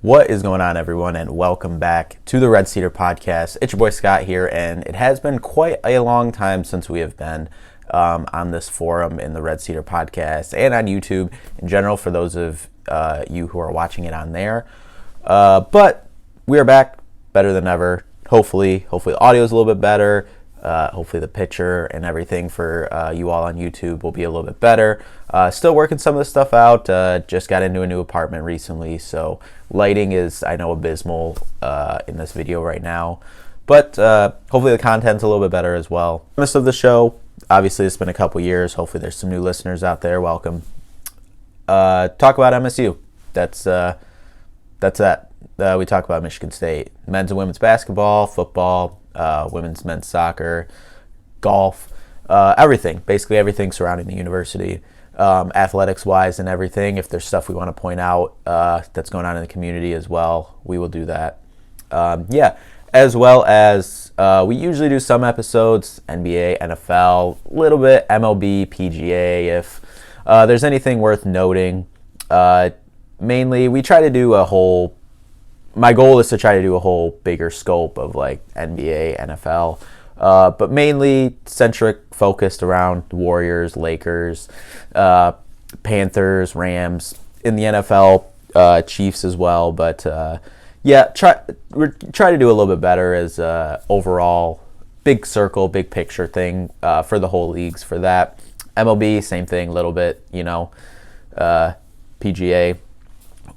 What is going on, everyone, and welcome back to the Red Cedar Podcast. It's your boy Scott here, and it has been quite a long time since we have been on this forum in the Red Cedar Podcast and on YouTube in general for those of you who are watching it on there. But we are back better than ever. Hopefully the audio is a little bit better. Hopefully the picture and everything for you all on YouTube will be a little bit better. Still working some of this stuff out. Just got into a new apartment recently, so lighting is, I know, abysmal in this video right now. But hopefully the content's a little bit better as well. The premise of the show, obviously it's been a couple years. Hopefully there's some new listeners out there. Welcome. Talk about MSU. That's that. We talk about Michigan State, men's and women's basketball, football, women's, men's soccer, golf, everything, basically everything surrounding the university, athletics-wise and everything. If there's stuff we want to point out that's going on in the community as well, we will do that. As well as we usually do some episodes, NBA, NFL, a little bit MLB, PGA, if there's anything worth noting. Mainly, we try to do a whole... My goal is to try to do a whole bigger scope of like NBA, NFL, but mainly focused around the Warriors, Lakers, Panthers, Rams, in the NFL, Chiefs as well. But we try to do a little bit better as overall big circle, big picture thing for the whole leagues. For that, MLB, same thing, a little bit, PGA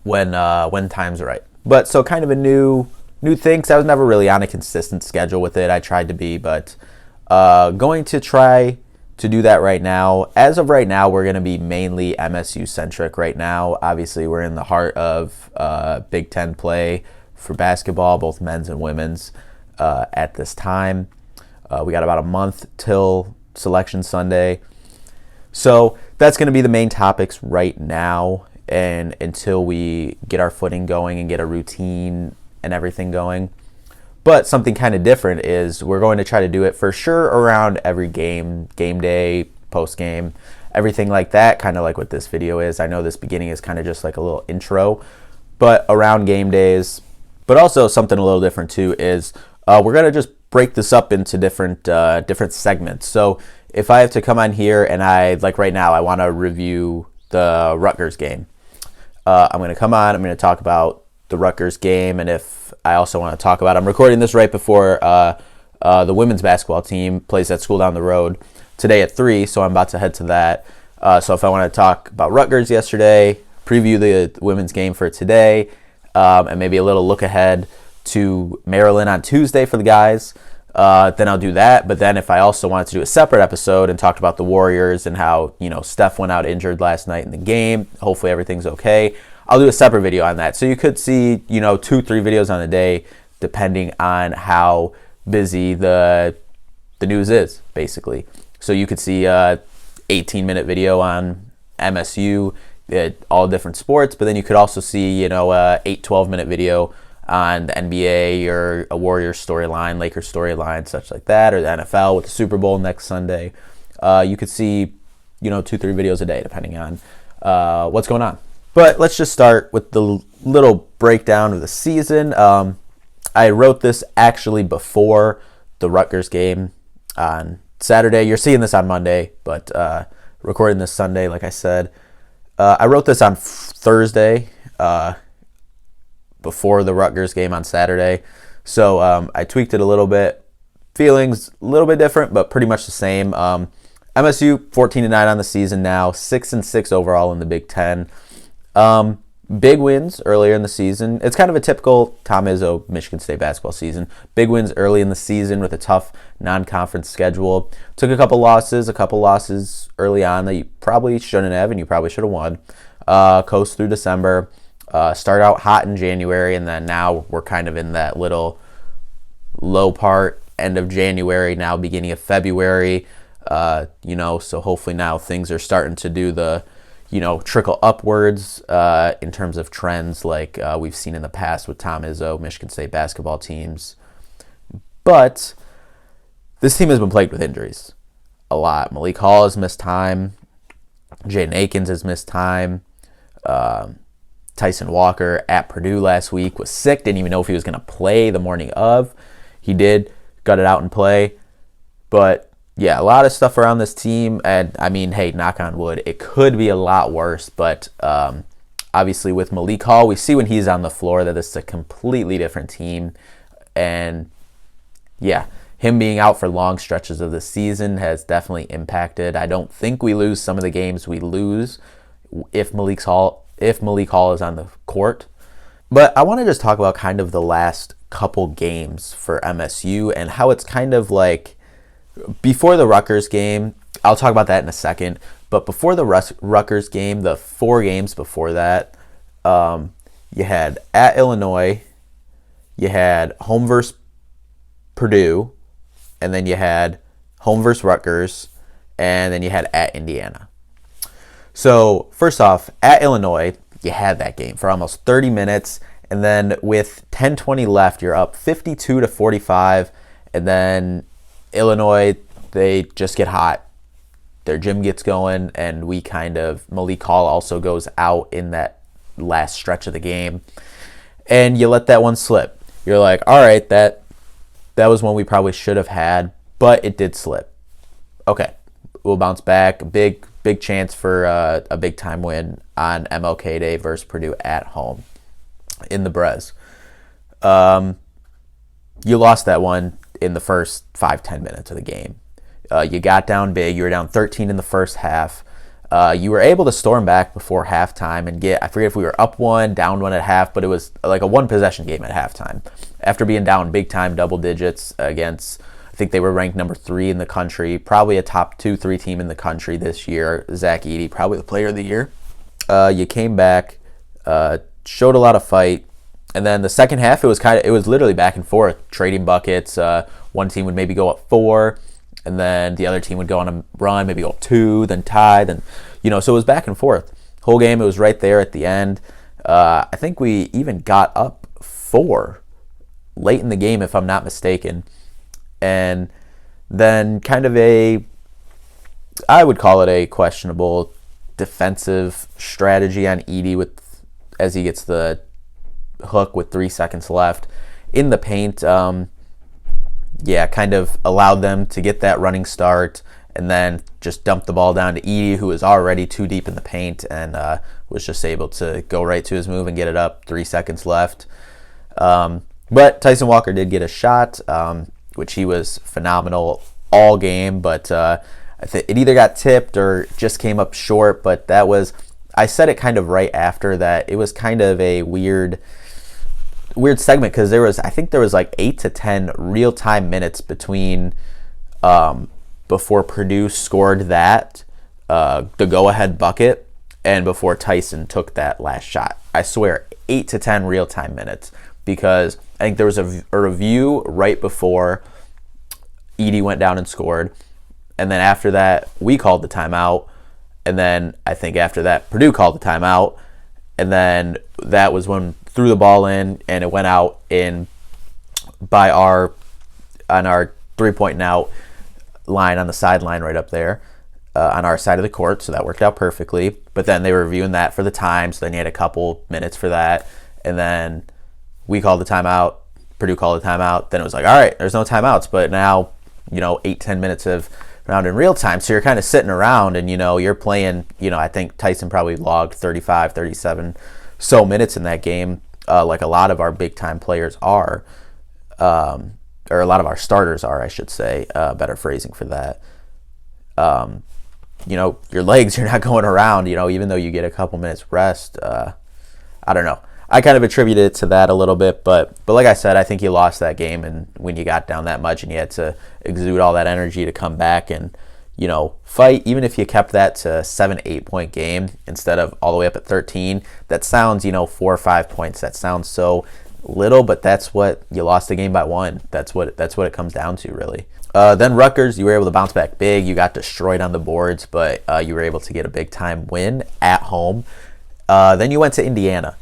when time's right. But so kind of a new thing, because I was never really on a consistent schedule with it. I tried to be, but going to try to do that right now. As of right now, we're going to be mainly MSU-centric right now. Obviously, we're in the heart of Big Ten play for basketball, both men's and women's, at this time. We got about a month till Selection Sunday. So that's going to be the main topics right now. And until we get our footing going and get a routine and everything going. But something kind of different is we're going to try to do it for sure around every game day, post game, everything like that, kind of like what this video is. I know this beginning is kind of just like a little intro, but around game days. But also something a little different too is we're going to just break this up into different segments. So if I have to come on here and like right now, I want to review the Rutgers game. I'm going to come on, I'm going to talk about the Rutgers game, and if I also want to talk about, I'm recording this right before the women's basketball team plays at school down the road today at 3, so I'm about to head to that. So if I want to talk about Rutgers yesterday, preview the women's game for today, and maybe a little look ahead to Maryland on Tuesday for the guys, then I'll do that. But then if I also wanted to do a separate episode and talked about the Warriors and how, Steph went out injured last night in the game, hopefully everything's okay, I'll do a separate video on that. So you could see, 2-3 videos on a day, depending on how busy the news is, basically. So you could see a 18-minute video on MSU, all different sports, but then you could also see, a 8-12-minute video on the NBA or a Warriors storyline, Lakers storyline, such like that, or the NFL with the Super Bowl next Sunday. You could see, 2-3 videos a day, depending on what's going on. But let's just start with the little breakdown of the season. I wrote this actually before the Rutgers game on Saturday. You're seeing this on Monday, but recording this Sunday, like I said. I wrote this on Thursday, before the Rutgers game on Saturday. So I tweaked it a little bit. Feelings a little bit different, but pretty much the same. MSU 14-9 on the season now, 6-6 overall in the Big Ten. Big wins earlier in the season. It's kind of a typical Tom Izzo Michigan State basketball season. Big wins early in the season with a tough non-conference schedule. Took a couple losses early on that you probably shouldn't have and you probably should have won. Coast through December. Start out hot in January, and then now we're kind of in that little low part, end of January, now beginning of February. So hopefully now things are starting to do the, trickle upwards in terms of trends like we've seen in the past with Tom Izzo, Michigan State basketball teams. But this team has been plagued with injuries a lot. Malik Hall has missed time. Jaden Akins has missed time. Tyson Walker at Purdue last week was sick, didn't even know if he was going to play the morning of. He did, got it out and play. But yeah, a lot of stuff around this team. And I mean, hey, knock on wood, it could be a lot worse. But obviously with Malik Hall, we see when he's on the floor that this is a completely different team. And yeah, him being out for long stretches of the season has definitely impacted. I don't think we lose some of the games we lose if Malik Hall is on the court. But I want to just talk about kind of the last couple games for MSU and how it's kind of like before the Rutgers game. I'll talk about that in a second. But before the Rutgers game, the 4 games before that, you had at Illinois, you had home versus Purdue, and then you had home versus Rutgers, and then you had at Indiana. So first off, at Illinois, you had that game for almost 30 minutes, and then with 10:20 left, you're up 52-45, and then Illinois, they just get hot. Their gym gets going, and Malik Hall also goes out in that last stretch of the game, and you let that one slip. You're like, all right, that was one we probably should have had, but it did slip. Okay, we'll bounce back. Big chance for a big time win on MLK Day versus Purdue at home in the Brez. You lost that one in the first 5-10 minutes of the game. You got down big. You were down 13 in the first half. You were able to storm back before halftime and I forget if we were up 1, down 1 at half, but it was like a 1-possession game at halftime. After being down big time, double digits against, I think they were ranked number 3 in the country, probably a top 2-3 team in the country this year. Zach Edey, probably the player of the year. You came back, showed a lot of fight, and then the second half it was literally back and forth, trading buckets. One team would maybe go up 4, and then the other team would go on a run, maybe go up 2, then tie, then so it was back and forth. Whole game, it was right there at the end. I think we even got up 4 late in the game, if I'm not mistaken. And then kind of I would call it a questionable defensive strategy on Edey as he gets the hook with 3 seconds left in the paint. Kind of allowed them to get that running start and then just dumped the ball down to Edey, who was already too deep in the paint, and was just able to go right to his move and get it up. 3 seconds left. But Tyson Walker did get a shot, which he was phenomenal all game, but it either got tipped or just came up short. But I said it kind of right after that. It was kind of a weird segment because I think there was like 8 to 10 real-time minutes between before Purdue scored the go-ahead bucket and before Tyson took that last shot. I swear, 8 to 10 real-time minutes, because I think there was a review right before Edey went down and scored, and then after that, we called the timeout, and then I think after that, Purdue called the timeout, and then that was when threw the ball in, and it went out on our 3-point and out line on the sideline right up there on our side of the court, so that worked out perfectly. But then they were reviewing that for the time, so then you had a couple minutes for that, and then we called the timeout, Purdue called the timeout, then it was like, all right, there's no timeouts, but now 8-10 minutes of round in real time, so you're kind of sitting around and you're playing. I think Tyson probably logged 35, 37 so minutes in that game, like a lot of our big time players are, or a lot of our starters are, I should say. Better phrasing for that. Your legs, you're not going around, even though you get a couple minutes rest. I don't know. I kind of attributed it to that a little bit, but like I said, I think you lost that game, and when you got down that much and you had to exude all that energy to come back and fight, even if you kept that to a 7-8 point game instead of all the way up at 13, that sounds 4 or 5 points. That sounds so little, but that's what you lost the game by 1. That's what it comes down to, really. Then Rutgers, you were able to bounce back big. You got destroyed on the boards, but you were able to get a big time win at home. Then you went to Indiana.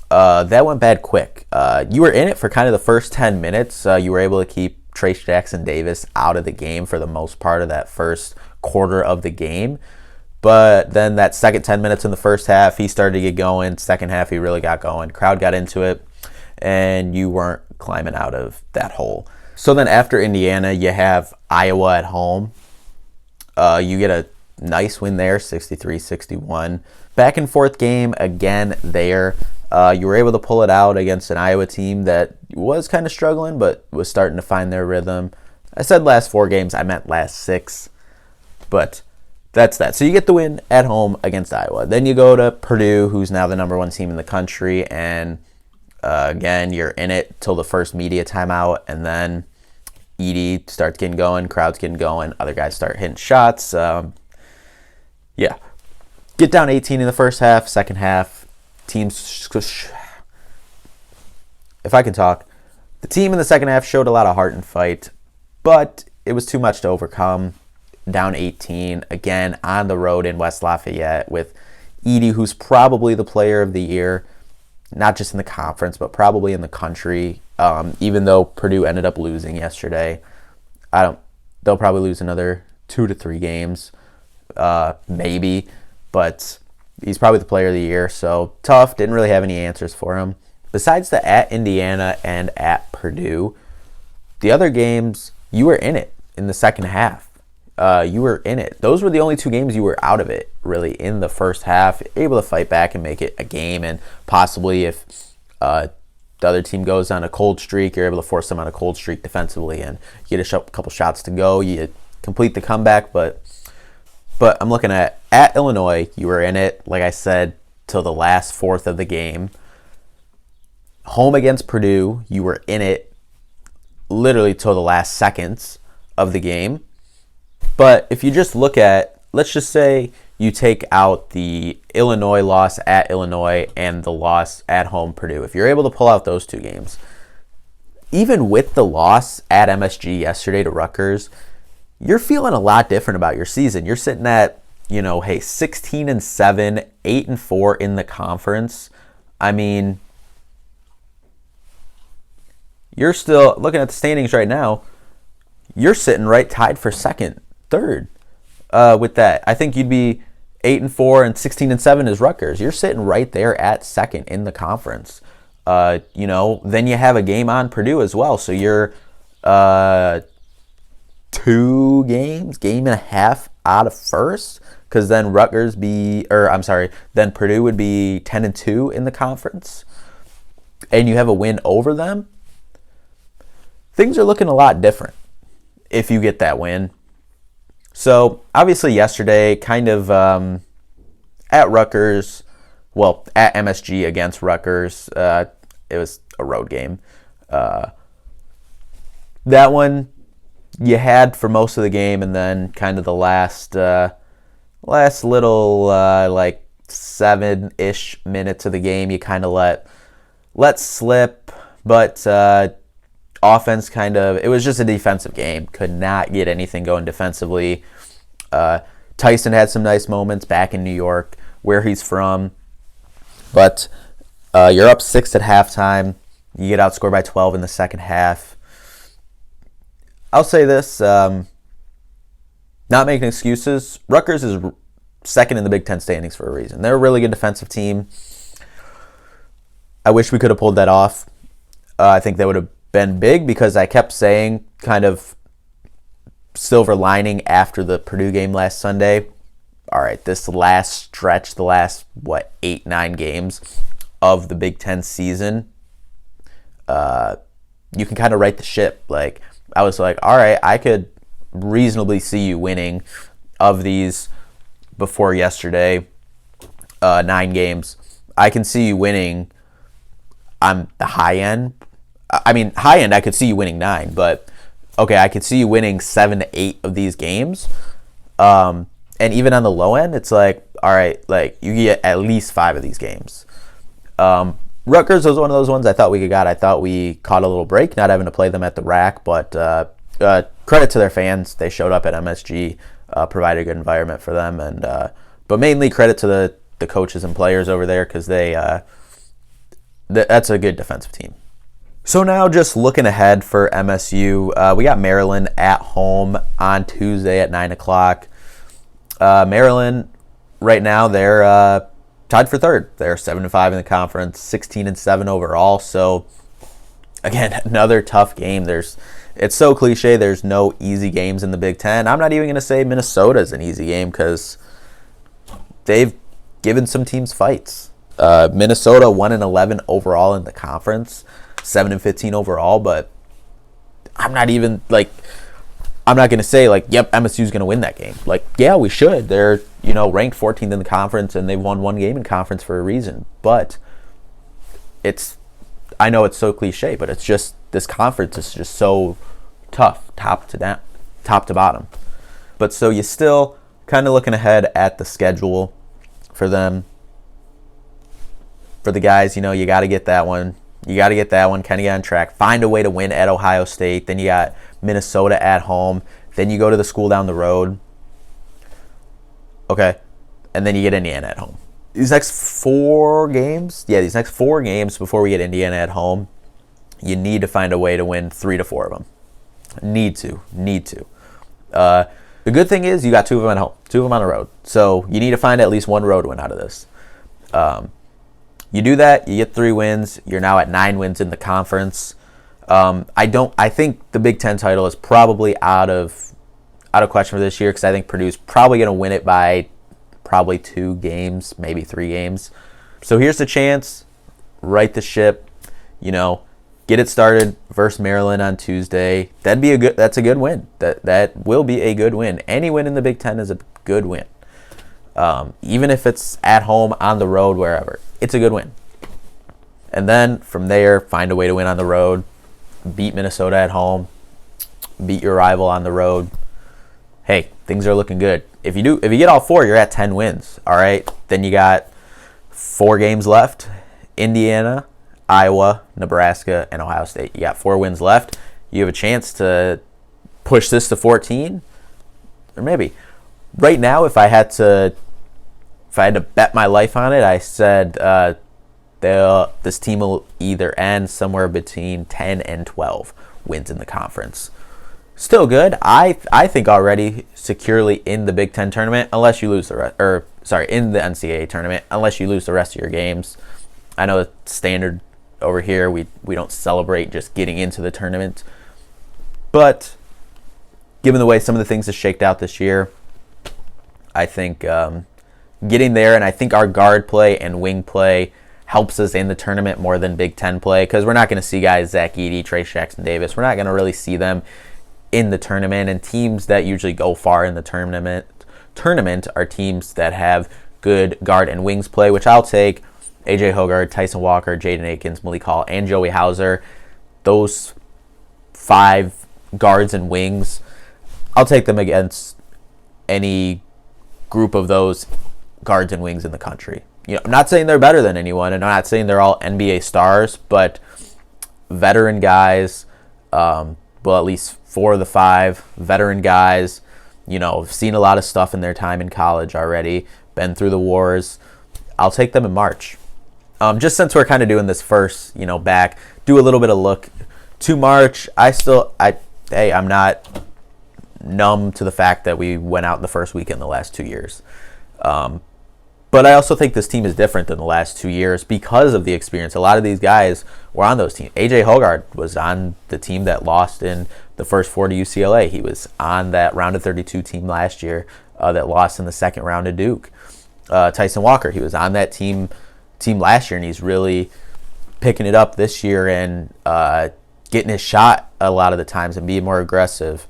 That went bad quick. You were in it for kind of the first 10 minutes. You were able to keep Trayce Jackson Davis out of the game for the most part of that first quarter of the game. But then that second 10 minutes in the first half, he started to get going. Second half, he really got going. Crowd got into it, and you weren't climbing out of that hole. So then after Indiana, you have Iowa at home. You get a nice win there, 63-61. Back and forth game again there. You were able to pull it out against an Iowa team that was kind of struggling, but was starting to find their rhythm. I said last 4 games, I meant last 6. But that's that. So you get the win at home against Iowa. Then you go to Purdue, who's now the number 1 team in the country. And again, you're in it till the first media timeout. And then Edey starts getting going, crowd's getting going, other guys start hitting shots. Yeah. Get down 18 in the first half, second half. Teams, if I can talk, the team in the second half showed a lot of heart and fight, but it was too much to overcome. Down 18, again, on the road in West Lafayette with Edey, who's probably the player of the year, not just in the conference, but probably in the country. Even though Purdue ended up losing yesterday, they'll probably lose another 2 to 3 games, maybe, but he's probably the player of the year. So tough, didn't really have any answers for him. Besides the at Indiana and at Purdue, the other games, you were in it in the second half. You were in it. Those were the only 2 games you were out of it, really, in the first half. Able to fight back and make it a game, and possibly if the other team goes on a cold streak, you're able to force them on a cold streak defensively and get a couple shots to go. You complete the comeback, but I'm looking at Illinois, you were in it, like I said, till the last fourth of the game. Home against Purdue, you were in it literally till the last seconds of the game. But if you just look at, let's just say you take out the Illinois loss at Illinois and the loss at home Purdue. If you're able to pull out those 2 games, even with the loss at MSG yesterday to Rutgers, you're feeling a lot different about your season. You're sitting at, 16-7, 8-4 in the conference. I mean, you're still looking at the standings right now. You're sitting right tied for second, third with that. I think you'd be 8-4 and 16-7 is Rutgers. You're sitting right there at second in the conference. Then you have a game on Purdue as well. So you're 2 games, game and a half out of first, because then then Purdue would be 10-2 in the conference, and you have a win over them. Things are looking a lot different if you get that win. So obviously yesterday, kind of at Rutgers, at MSG against Rutgers, it was a road game. That one you had for most of the game, and then kind of the last little 7-ish minutes of the game you kind of let slip, but offense it was just a defensive game. Could not get anything going defensively. Tyson had some nice moments back in New York, where he's from, but you're up 6 at halftime. You get outscored by 12 in the second half. I'll say this, not making excuses, Rutgers is second in the Big Ten standings for a reason. They're a really good defensive team. I wish we could have pulled that off. I think that would have been big, because I kept saying, kind of silver lining after the Purdue game last Sunday, all right, this last stretch, the last, 8-9 games of the Big Ten season, you can kind of right the ship. I was like, all right, I could reasonably see you winning of these before yesterday, 9 games. I can see you winning on the high end. High end, I could see you winning 9, but okay, I could see you winning 7 to 8 of these games. And even on the low end, it's like, all right, you get at least 5 of these games. Rutgers was one of those ones I thought we got. I thought we caught a little break, not having to play them at the rack, but credit to their fans. They showed up at MSG, provided a good environment for them, and but mainly credit to the coaches and players over there, because that's a good defensive team. So now just looking ahead for MSU, we got Maryland at home on Tuesday at 9 o'clock. Maryland, right now they're tied for third. They're 7-5 in the conference, 16-7 overall. So again, another tough game. It's so cliche. There's no easy games in the Big Ten. I'm not even going to say Minnesota's an easy game because they've given some teams fights. Minnesota 1-11 overall in the conference, 7-15 overall. But I'm not going to say yep, MSU's going to win that game. Yeah, we should. They're ranked 14th in the conference and they've won one game in conference for a reason. But I know it's so cliche, but it's just this conference is just so tough, top to bottom. But so you still kind of looking ahead at the schedule for them. For the guys, you got to get that one. You got to get that one, kind of get on track. Find a way to win at Ohio State. Then you got Minnesota at home. Then you go to the school down the road. Okay. And then you get Indiana at home. These next 4 games before we get Indiana at home, you need to find a way to win 3 to 4 of them. Need to. The good thing is you got 2 of them at home, 2 of them on the road. So you need to find at least one road win out of this. You do that, you get 3 wins. You're now at 9 wins in the conference. I think the Big Ten title is probably out of question for this year because I think Purdue's probably going to win it by probably 2 games, maybe 3 games. So here's the chance. Right the ship. Get it started versus Maryland on Tuesday. That's a good win. That will be a good win. Any win in the Big Ten is a good win. Even if it's at home, on the road, wherever. It's a good win. And then from there, find a way to win on the road. Beat Minnesota at home. Beat your rival on the road. Hey, things are looking good. If you get all 4, you're at 10 wins. All right. Then you got 4 games left. Indiana, Iowa, Nebraska, and Ohio State. You got 4 wins left. You have a chance to push this to 14, or maybe. Right now, if I had to bet my life on it, I said this team will either end somewhere between 10 and 12 wins in the conference. Still good. I think already securely in the Big Ten tournament, unless you lose in the NCAA tournament, unless you lose the rest of your games. I know it's standard over here. We don't celebrate just getting into the tournament. But given the way some of the things have shaked out this year, I think getting there, and I think our guard play and wing play helps us in the tournament more than Big Ten play because we're not going to see guys Zach Edey, Trace Jackson Davis. We're not going to really see them in the tournament, and teams that usually go far in the tournament are teams that have good guard and wings play, which I'll take. AJ Hoggard, Tyson Walker, Jaden Akins, Malik Hall, and Joey Hauser. Those 5 guards and wings, I'll take them against any group of those guards and wings in the country. I'm not saying they're better than anyone, and I'm not saying they're all NBA stars, but veteran guys, at least 4 of the 5 veteran guys, seen a lot of stuff in their time in college already, been through the wars. I'll take them in March. Just since we're kind of doing this first, back, do a little bit of look to March. I'm not numb to the fact that we went out in the first weekend the last 2 years. But I also think this team is different than the last 2 years because of the experience. A lot of these guys were on those teams. AJ Hoggard was on the team that lost in the first 4 to UCLA. He was on that round of 32 team last year that lost in the second round to Duke. Tyson Walker, he was on that team last year, and he's really picking it up this year and getting his shot a lot of the times and being more aggressive.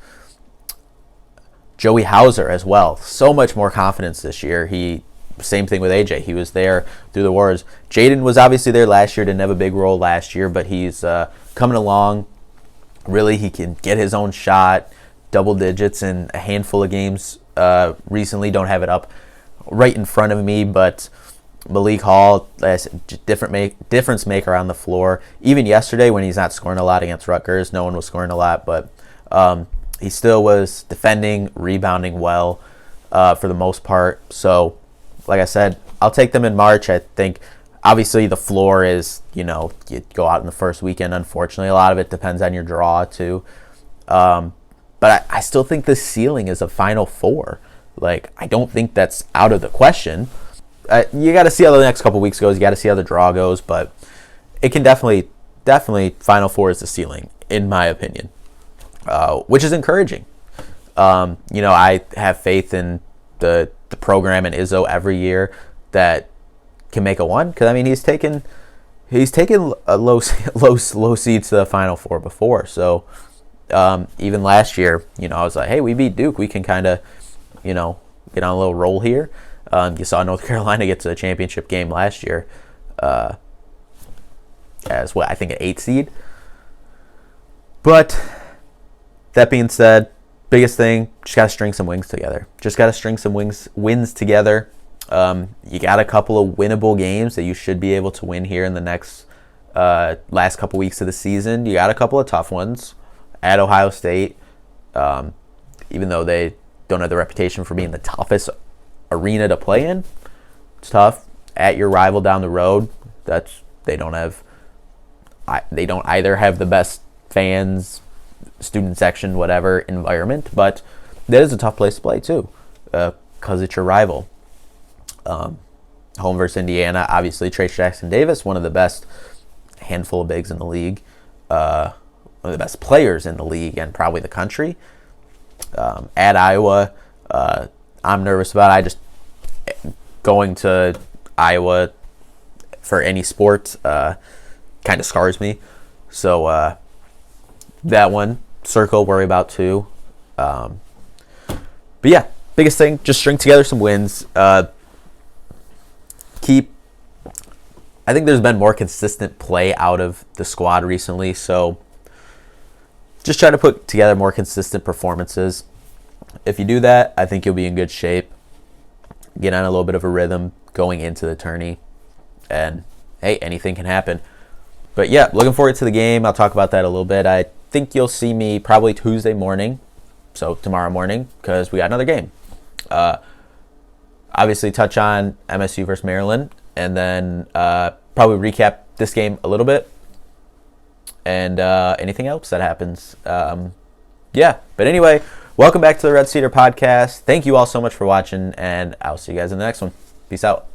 Joey Hauser as well. So much more confidence this year. Same thing with AJ. He was there through the wars. Jaden was obviously there last year. Didn't have a big role last year, but he's coming along. Really, he can get his own shot, double digits in a handful of games recently. Don't have it up right in front of me, but Malik Hall, difference maker on the floor. Even yesterday when he's not scoring a lot against Rutgers, no one was scoring a lot, but he still was defending, rebounding well for the most part. So, like I said, I'll take them in March. I think, obviously, the floor is, you go out in the first weekend, unfortunately. A lot of it depends on your draw, too. But I still think the ceiling is a Final Four. Like, I don't think that's out of the question. You got to see how the next couple weeks goes. You got to see how the draw goes, but it can definitely Final Four is the ceiling, in my opinion, which is encouraging. I have faith in the program and Izzo every year that can make a one, because I mean he's taken a low seed to the Final Four before. So even last year, I was like, hey, we beat Duke. We can kind of, get on a little roll here. You saw North Carolina get to the championship game last year as I think an 8 seed. But that being said, biggest thing, just got to string some wins together. Wins together. You got a couple of winnable games that you should be able to win here in the next last couple weeks of the season. You got a couple of tough ones at Ohio State, even though they don't have the reputation for being the toughest arena to play in. It's tough. At your rival down the road, they don't either have the best fans, student section, whatever environment, but that is a tough place to play too, because it's your rival. Home versus Indiana, obviously Trayce Jackson-Davis, one of the best handful of bigs in the league, one of the best players in the league and probably the country. At Iowa, I'm nervous about. Going to Iowa for any sport kind of scars me. So that one, circle, worry about too. But yeah, biggest thing, just string together some wins. I think there's been more consistent play out of the squad recently, so just try to put together more consistent performances. If you do that, I think you'll be in good shape. Get on a little bit of a rhythm going into the tourney, and hey, anything can happen. But yeah, looking forward to the game. I'll talk about that a little bit. I think you'll see me probably Tuesday morning, so tomorrow morning, because we got another game. Obviously touch on MSU versus Maryland, and then probably recap this game a little bit, and anything else that happens. But anyway, welcome back to the Red Cedar Podcast. Thank you all so much for watching, and I'll see you guys in the next one. Peace out.